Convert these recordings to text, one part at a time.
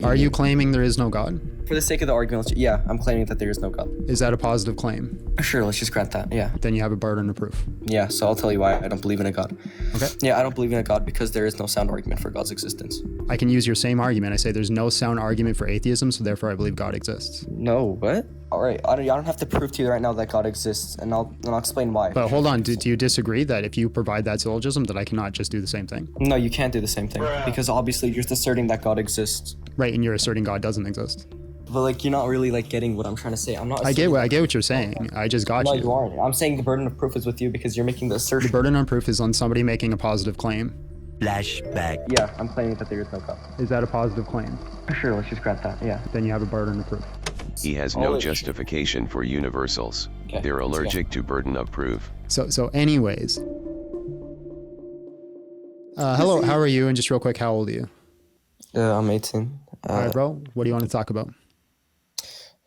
Are you claiming there is no God? For the sake of the argument, yeah, I'm claiming that there is no God. Is that a positive claim? Sure, let's just grant that, yeah. Then you have a burden of proof. Yeah, so I'll tell you why I don't believe in a God. Okay. Yeah, I don't believe in a God because there is no sound argument for God's existence. I can use your same argument. I say there's no sound argument for atheism, so therefore I believe God exists. No, what? All right, I don't have to prove to you right now that God exists, and I'll explain why. But hold on, do you disagree that if you provide that syllogism that I cannot just do the same thing? No, you can't do the same thing because obviously you're just asserting that God exists. Right, and you're asserting God doesn't exist. But like you're not really like getting what I'm trying to say. I'm not. I get what you're saying. I just got No, you. you aren't. I'm saying the burden of proof is with you because you're making the assertion. The burden on proof is on somebody making a positive claim. Flashback. Yeah, I'm claiming that there is no God. Is that a positive claim? Sure, let's just grant that. Yeah. Then you have a burden of proof. He has no justification for universals. Okay, They're let's go. allergic to burden of proof. So anyways. Hello, how are you? And just real quick, how old are you? I'm 18. All right, bro. What do you want to talk about?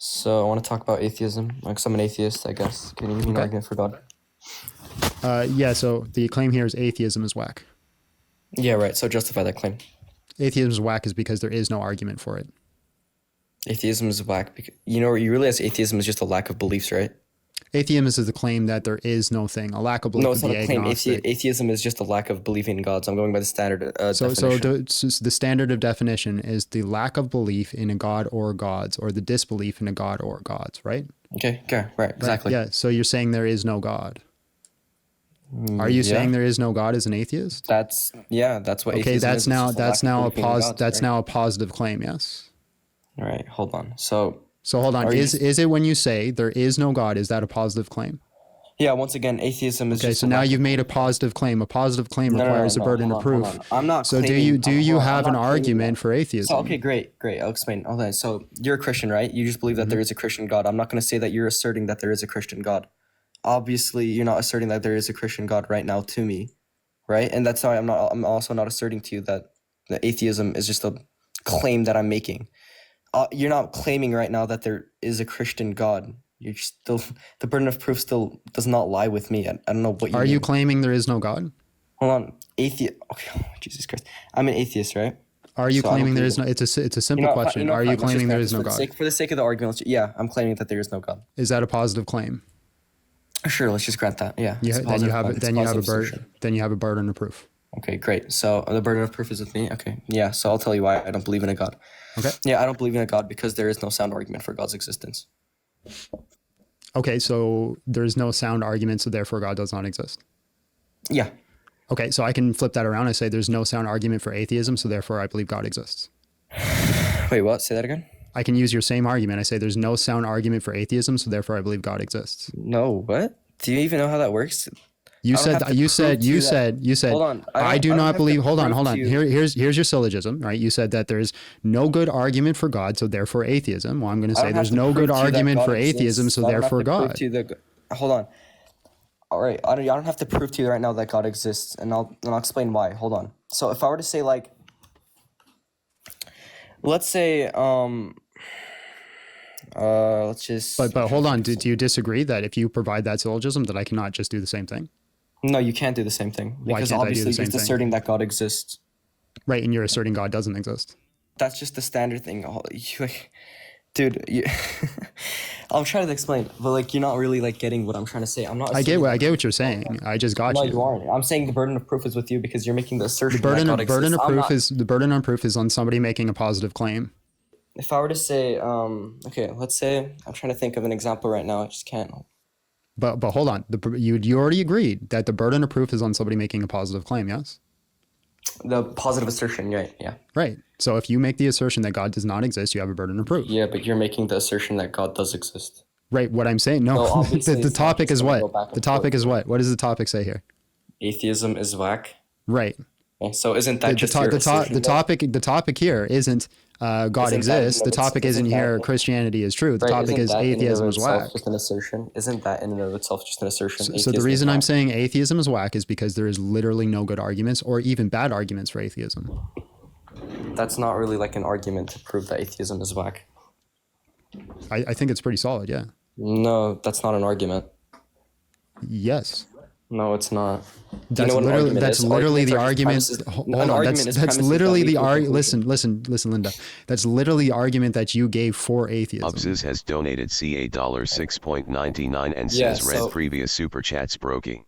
So I want to talk about atheism. Like, 'cause I'm an atheist, I guess. Can you give me an argument for God? Yeah, so the claim here is atheism is whack. Yeah, right. So justify that claim. Atheism is whack is because there is no argument for it. Atheism is whack. Because, you realize atheism is just a lack of beliefs, right? Atheism is the claim that there is no thing. A lack of belief No, it's would not be a claim. agnostic. Atheism is just a lack of believing in gods. I'm going by the standard So definition. the standard of definition is the lack of belief in a god or gods, or the disbelief in a god or gods, right? Okay, right, exactly. Yeah, so you're saying there is no God. Are you saying there is no God as an atheist? That's what Okay, atheism that's is. now It's just a lack of believing in gods, right? now a positive claim, yes. All right, hold on. So hold on. Are you- Is it when you say there is no God, is that a positive claim? yeah, once again, atheism is Okay, just so a now lack you've of- made a positive claim. A positive claim No, requires a burden hold of on, proof. hold on. I'm not So claiming, do you have an I'm not claiming argument that. for atheism? So, okay, great. I'll explain. Okay, so you're a Christian, right? You just believe that there is a Christian God. I'm not going to say that you're asserting that there is a Christian God. Obviously, you're not asserting that there is a Christian God right now to me, right? And that's why I'm also not asserting to you that the atheism is just a claim that I'm making. You're not claiming right now that there is a Christian God. You're still, the burden of proof still does not lie with me. I don't know what you Are mean. you claiming there is no God? Hold on, atheist. Okay, oh, Jesus Christ. I'm an atheist, right? Are you So I don't claiming there is believe no? It's a simple question. Are you fine, let's claiming just there grant is this no God? For the sake of the argument, yeah, I'm claiming that there is no God. Is that a positive claim? Sure, let's just grant that. Yeah. Yeah, it's then you positive have claim. it. It's Then you have a positive burden. assertion. Then you have a burden of proof. Okay, great. So the burden of proof is with me. Okay, yeah. So I'll tell you why I don't believe in a God. Okay. Yeah, I don't believe in a God because there is no sound argument for God's existence. Okay, so there's no sound argument, so therefore God does not exist. Yeah. Okay, so I can flip that around. I say there's no sound argument for atheism, so therefore I believe God exists. Wait, what? Say that again. I can use your same argument. I say there's no sound argument for atheism, so therefore I believe God exists. No, what? Do you even know how that works? You I don't have said to you prove said to you you that- said Hold on, I do don't not have to believe. Hold prove on. to you- Here's your syllogism, right? You said that there's no good argument for God, so therefore atheism. Well, I'm going to I say don't there's have to no prove good to you that argument God for exists. atheism, so I don't have therefore to prove God. to you hold on. All right, I don't have to prove to you right now that God exists, and I'll explain why. Hold on. So if I were to say like, let's say let's just. But hold on. Do you disagree that if you provide that syllogism that I cannot just do the same thing? No, you can't do the same thing Why because can't I do obviously the you're same just thing? asserting that God exists. Right, and you're asserting God doesn't exist. That's just the standard thing. Dude, I'm trying to explain, but like you're not really like getting what I'm trying to say. I'm not. I get what you're saying. I just got No, you. you aren't. I'm saying the burden of proof is with you because you're making the assertion. The burden that of God burden of exists. I'm proof not- is the burden on proof is on somebody making a positive claim. If I were to say, okay, let's say I'm trying to think of an example right now. I just can't. But hold on. You already agreed that the burden of proof is on somebody making a positive claim. Yes. The positive assertion, right? Yeah. Right. So if you make the assertion that God does not exist, you have a burden of proof. Yeah, but you're making the assertion that God does exist. Right. What I'm saying, So no. obviously the it's not topic just is gonna go what? back and The topic forth. is what? What does the topic say here? Atheism is whack. Right. Okay, so isn't that The, just your assertion? the topic here isn't God Isn't that exists. in The and of topic itself- isn't isn't here that- Christianity is true. The Right, topic isn't is that in and of atheism is itself whack. just an assertion? Isn't that in and of itself just an assertion? So the Atheism reason is I'm whack. saying atheism is whack is because there is literally no good arguments or even bad arguments for atheism. That's not really like an argument to prove that atheism is whack. I think it's pretty solid. Yeah. No, that's not an argument. Yes. No, it's not. Do you That's know what an literally argument that's is? literally Arguments the are just argument. premises. Hold An on, argument is that's premises that literally lead the to a argument. conclusion. Listen, Linda. That's literally the argument that you gave for atheism. Ubses has donated $6.99 and Yeah, says read so previous super chats broking.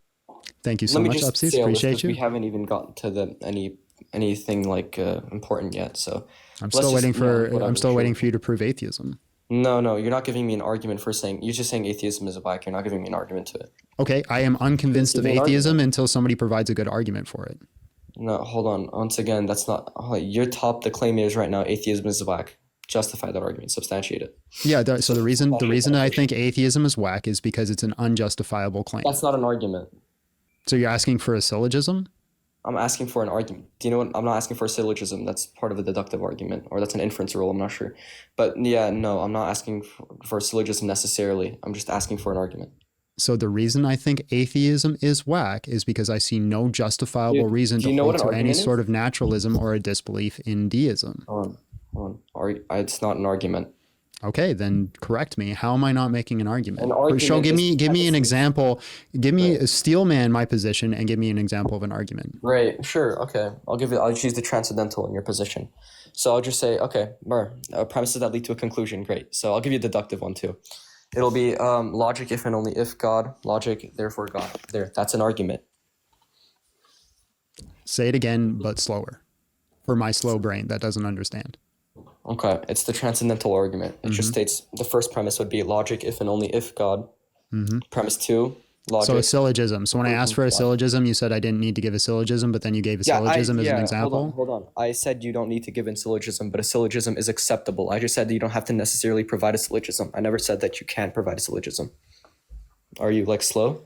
Thank you let so me much, just Upsies. say all this Appreciate because we you. haven't even gotten to the anything like important yet. So I'm let's still just waiting for whatever. I'm still Sure. waiting for you to prove atheism. No, you're not giving me an argument for saying. You're just saying atheism is a whack. You're not giving me an argument to it. Okay, I am unconvinced of Give me an atheism argument. until somebody provides a good argument for it. No, hold on. Once again, that's not. The claim is right now atheism is a whack. Justify that argument. Substantiate it. Yeah, so the reason Substantiate I that think atheism is whack is because it's an unjustifiable claim. That's not an argument. So you're asking for a syllogism? I'm asking for an argument. Do you know what? I'm not asking for a syllogism. That's part of a deductive argument, or that's an inference rule. I'm not sure. But yeah, no, I'm not asking for a syllogism necessarily. I'm just asking for an argument. So the reason I think atheism is whack is because I see no justifiable Dude, reason do to you know hold what an to any argument sort is? of naturalism or a disbelief in deism. Hold on. It's not an argument. Okay, then correct me. How am I not making an argument? An argument Give me is an premises. example. Give me Right. steel man my position and give me an example of an argument. Right. Sure. Okay. I'll choose the transcendental in your position. So I'll just say, okay, premises that lead to a conclusion. Great. So I'll give you a deductive one too. It'll be logic if and only if God. Logic, therefore God. There. That's an argument. Say it again, but slower. For my slow brain that doesn't understand. Okay. It's the transcendental argument. It just states the first premise would be logic if and only if God. Premise 2, logic. So a syllogism. So when I asked for a syllogism, you said I didn't need to give a syllogism, but then you gave a syllogism as an example. Hold on. I said you don't need to give a syllogism, but a syllogism is acceptable. I just said that you don't have to necessarily provide a syllogism. I never said that you can't provide a syllogism. Are you like slow?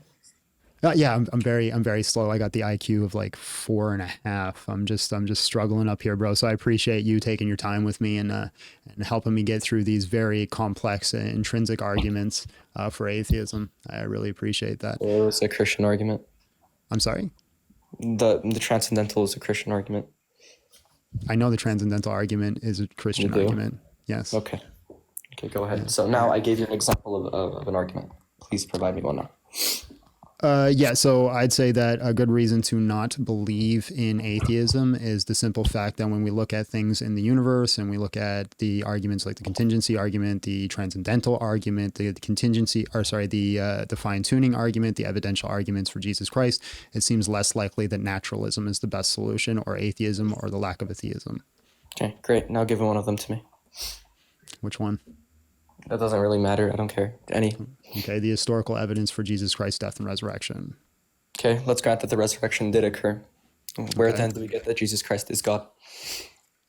Yeah, I'm very slow. I got the IQ of like 4.5. I'm just struggling up here, bro. So I appreciate you taking your time with me and helping me get through these very complex intrinsic arguments for atheism. I really appreciate that. It was a Christian argument. I'm sorry. The transcendental is a Christian argument. I know the transcendental argument is a Christian You do? argument. Yes. Okay, go ahead. So now I gave you an example of an argument. Please provide me one now. Yeah, so I'd say that a good reason to not believe in atheism is the simple fact that when we look at things in the universe and we look at the arguments like the contingency argument, the transcendental argument, the fine-tuning argument, the evidential arguments for Jesus Christ, it seems less likely that naturalism is the best solution or atheism or the lack of atheism. Okay, great. Now give one of them to me. Which one? That doesn't really matter. I don't care. Any. Okay, the historical evidence for Jesus Christ's death and resurrection. Okay, let's grant that the resurrection did occur. Where Okay. then do we get that Jesus Christ is God?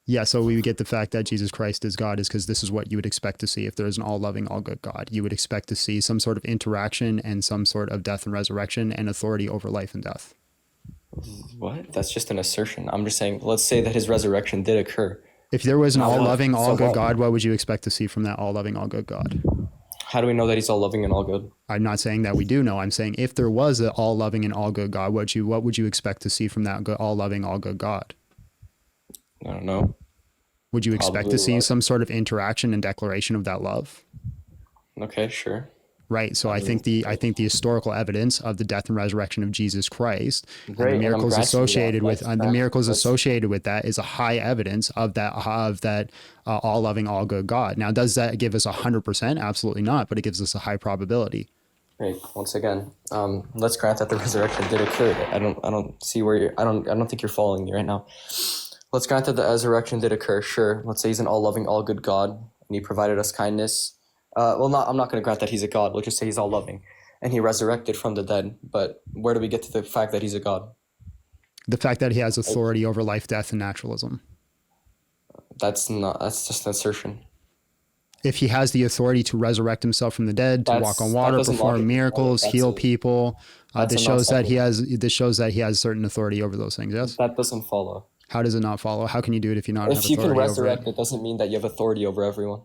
Yeah, so we get the fact that Jesus Christ is God is because this is what you would expect to see if there is an all-loving, all-good God. You would expect to see some sort of interaction and some sort of death and resurrection and authority over life and death. What? That's just an assertion. I'm just saying, let's say that his resurrection did occur. If there was an Now what? all-loving, So all-good what? God, what would you expect to see from that all-loving, all-good God? How do we know that he's all loving and all good? I'm not saying that we do know. I'm saying if there was an all-loving and all-good God, what would you expect to see from that all-loving, all-good God? I don't know. Would you expect Probably to see love. some sort of interaction and declaration of that love? Okay, sure. Right. So I think the historical evidence of the death and resurrection of Jesus Christ and Great, the and I'm miracles granting associated that. with Let's- the miracles let's- associated with that is a high evidence of that all loving, all good God. Now, does that give us 100%? Absolutely not. But it gives us a high probability. Great. Once again, let's grant that the resurrection did occur. I don't see where you're. I don't think you're following me right now. Let's grant that the resurrection did occur. Sure. Let's say he's an all loving, all good God, and he provided us kindness. I'm not going to grant that he's a God. We'll just say he's all loving, and he resurrected from the dead. But where do we get to the fact that he's a God? The fact that he has authority over life, death, and naturalism. That's just an assertion. If he has the authority to resurrect himself from the dead, to walk on That water, doesn't perform logically miracles, follow. heal people, that's this a shows that non-sequitur. this shows that he has certain authority over those things. Yes. That doesn't follow. How does it not follow? How can you do it if you not have If you authority can over resurrect, it? it doesn't mean that you have authority over everyone.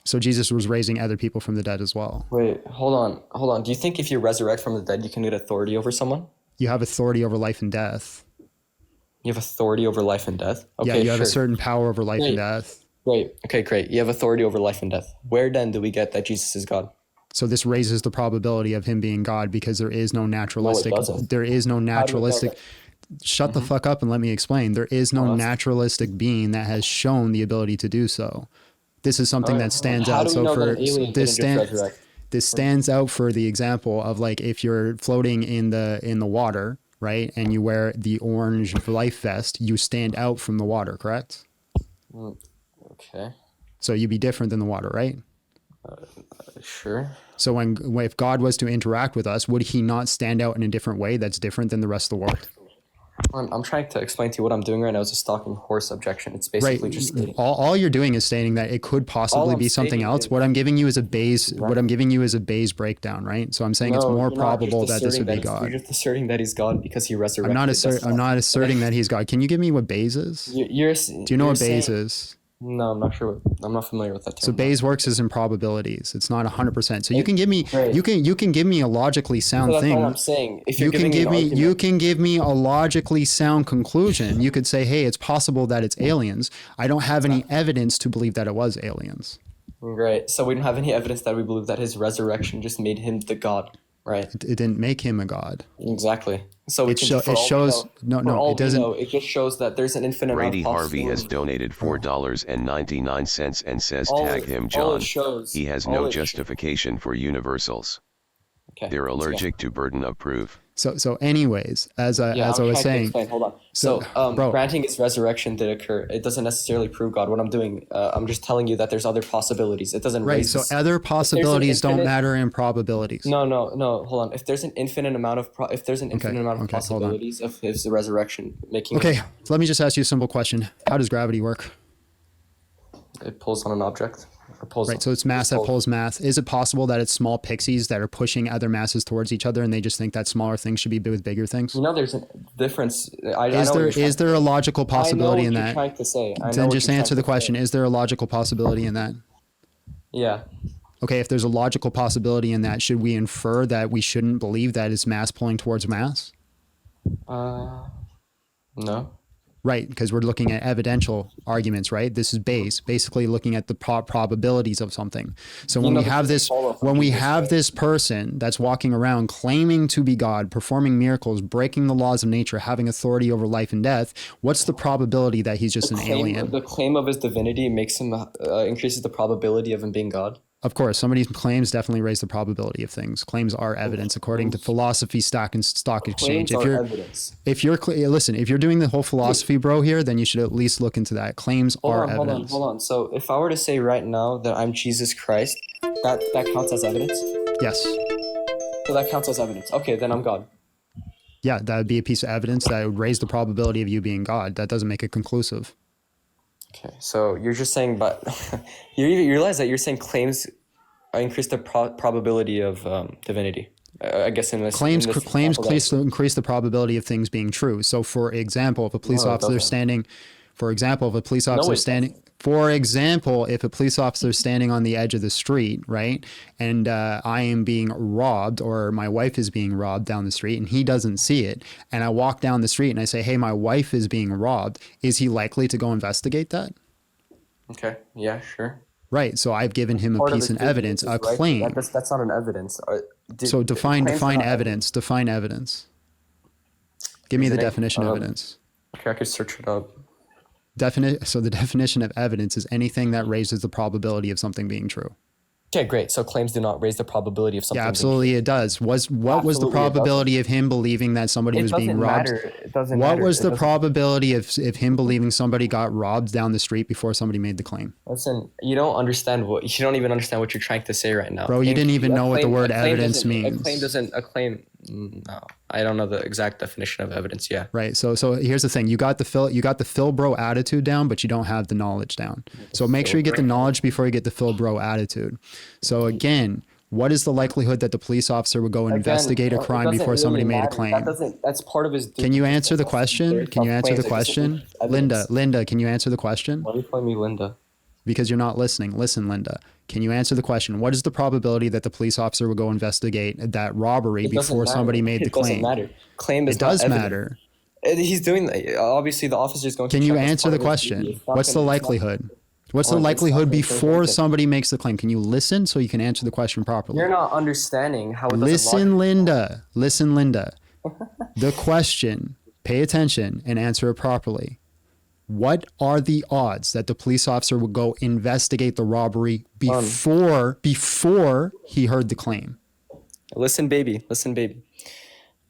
So Jesus was raising other people from the dead as well. Wait, hold on. Do you think if you resurrect from the dead, you can get authority over someone? You have authority over life and death. You have authority over life and death? Okay, Yeah, you have sure. a certain power over life and Great. death. Great. Okay, great. You have authority over life and death. Where then do we get that Jesus is God? So this raises the probability of him being God because there is no naturalistic. doesn't. There is no How do we know naturalistic. Shut the fuck up and let me explain. There is no naturalistic being that has shown the ability to do so. This is something that stands How out. do we So know that for an alien this didn't just stand, resurrect? this stands out for the example of like if you're floating in the water, right, and you wear the orange life vest, you stand out from the water, correct? Okay. So you'd be different than the water, right? Sure. So if God was to interact with us, would he not stand out in a different way that's different than the rest of the world? I'm trying to explain to you what I'm doing right now is a stalking horse objection. It's basically just stating. All you're doing is stating that it could possibly be something else. What I'm giving you is a Bayes. What I'm giving you is a Bayes breakdown, right? So I'm saying it's more probable that this would be God. You're just asserting that he's God because he resurrected. I'm not asserting that he's God. Can you give me what Bayes is? Do you know what Bayes is? No, I'm not sure. I'm not familiar with that term. So Bayes works as in probabilities. It's not 100%. So you can give me you can give me a logically sound that's thing. all I'm saying. If You can give me a logically sound conclusion. You could say, hey, it's possible that it's aliens. I don't have any evidence to believe that it was aliens. Right. So we don't have any evidence that we believe that his resurrection just made him the God. Right. It didn't make him a God. Exactly. So It shows it doesn't. It just shows that there's an infinite amount Brady of Harvey has possibilities. donated $4.99 and says All tag it- him all John. it shows- He has all no it sh- justification for universals. Okay. They're let's go. allergic to burden of proof. So anyways, as I was trying to saying, explain. Hold on. So, bro. Granting his resurrection did occur, it doesn't necessarily prove God. What I'm doing, I'm just telling you that there's other possibilities. It doesn't right. raise. So this- other possibilities don't infinite- matter in probabilities. No. Hold on. If there's an infinite amount of possibilities of his resurrection making. Okay. So let me just ask you a simple question. How does gravity work? It pulls on an object. Right, so it's mass that pulls mass. Is it possible that it's small pixies that are pushing other masses towards each other, and they just think that smaller things should be with bigger things? You know, there's a difference. Is there a logical possibility in that? I know what you're trying to say. Then just answer the question. Is there a logical possibility in that? Yeah. Okay, if there's a logical possibility in that, should we infer that we shouldn't believe that it's mass pulling towards mass? No. Right, because we're looking at evidential arguments, right? This is basically looking at the probabilities of something. So when we have this person that's walking around claiming to be God, performing miracles, breaking the laws of nature, having authority over life and death, what's the probability that he's just an alien? The claim of his divinity makes him increases the probability of him being God. Of course, somebody's claims definitely raise the probability of things. Claims are evidence according to philosophy, stock exchange. If you're doing the whole philosophy, bro, here, then you should at least look into that. Claims are evidence. Hold on. So if I were to say right now that I'm Jesus Christ, that counts as evidence? Yes. So that counts as evidence. Okay, then I'm God. Yeah, that would be a piece of evidence that would raise the probability of you being God. That doesn't make it conclusive. Okay, so you're just saying, but you realize that you're saying claims increase the probability of divinity. I guess in this claims increase the probability of things being true. So, for example, if a police officer is standing, if a police officer standing on the edge of the street, right, and I am being robbed, or my wife is being robbed down the street, and he doesn't see it, and I walk down the street and I say, "Hey, my wife is being robbed," is he likely to go investigate that? Okay. Yeah. Sure. Right. So I've given him a piece of evidence, a claim. That's not an evidence. So define evidence. Define evidence. Give me the definition of evidence. Okay, I could search it up. So the definition of evidence is anything that raises the probability of something being true. Okay, great. So claims do not raise the probability of something. Yeah, absolutely it does. What was the probability of him believing that somebody was being robbed? It doesn't matter. What was the probability of him believing somebody got robbed down the street before somebody made the claim? Listen, you don't even understand what you're trying to say right now. Bro, you didn't even know what the word evidence means. No, I don't know the exact definition of evidence. Yeah. Right. So here's the thing. You got the Phil bro attitude down, but you don't have the knowledge down. So make sure you get the knowledge before you get the Phil bro attitude. So again, what is the likelihood that the police officer would go and investigate a crime before somebody made a claim? That's part of his. Can you answer the question? Linda, can you answer the question? Why are you calling me Linda? Because you're not listening. Listen, Linda. Can you answer the question? What is the probability that the police officer would go investigate that robbery before somebody made the claim? It doesn't matter. Claim is it does not matter. He's doing, obviously the officer's going to. Can you answer the question? What's the likelihood? What's the Or it's not likelihood gonna change before anything. somebody makes the claim? Can you listen so you can answer the question properly? You're not understanding how it doesn't Listen, logically- Linda. Listen, Linda. The question, pay attention and answer it properly. What are the odds that the police officer would go investigate the robbery before he heard the claim? Listen, baby. Listen, baby.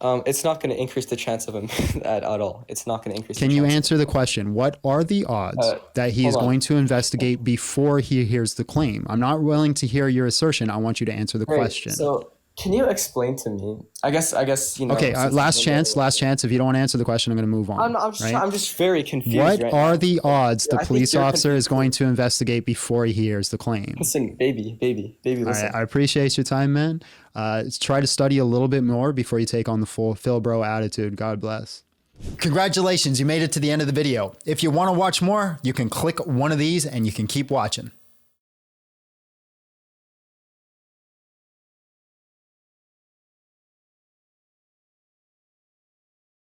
It's not going to increase the chance of him at all. It's not going to increase. Can the you chance answer the question? What are the odds that he is hold on. going to investigate before he hears the claim? I'm not willing to hear your assertion. I want you to answer the Great. question. So, can you explain to me? I guess you know. Okay, last chance. If you don't want to answer the question, I'm going to move on. I'm just very confused. What right are now. the odds the I think police you're officer is confused. going to investigate before he hears the claim? Listen, baby. All Listen. right, I appreciate your time, man. Try to study a little bit more before you take on the full Phil Bro attitude. God bless. Congratulations, you made it to the end of the video. If you want to watch more, you can click one of these and you can keep watching.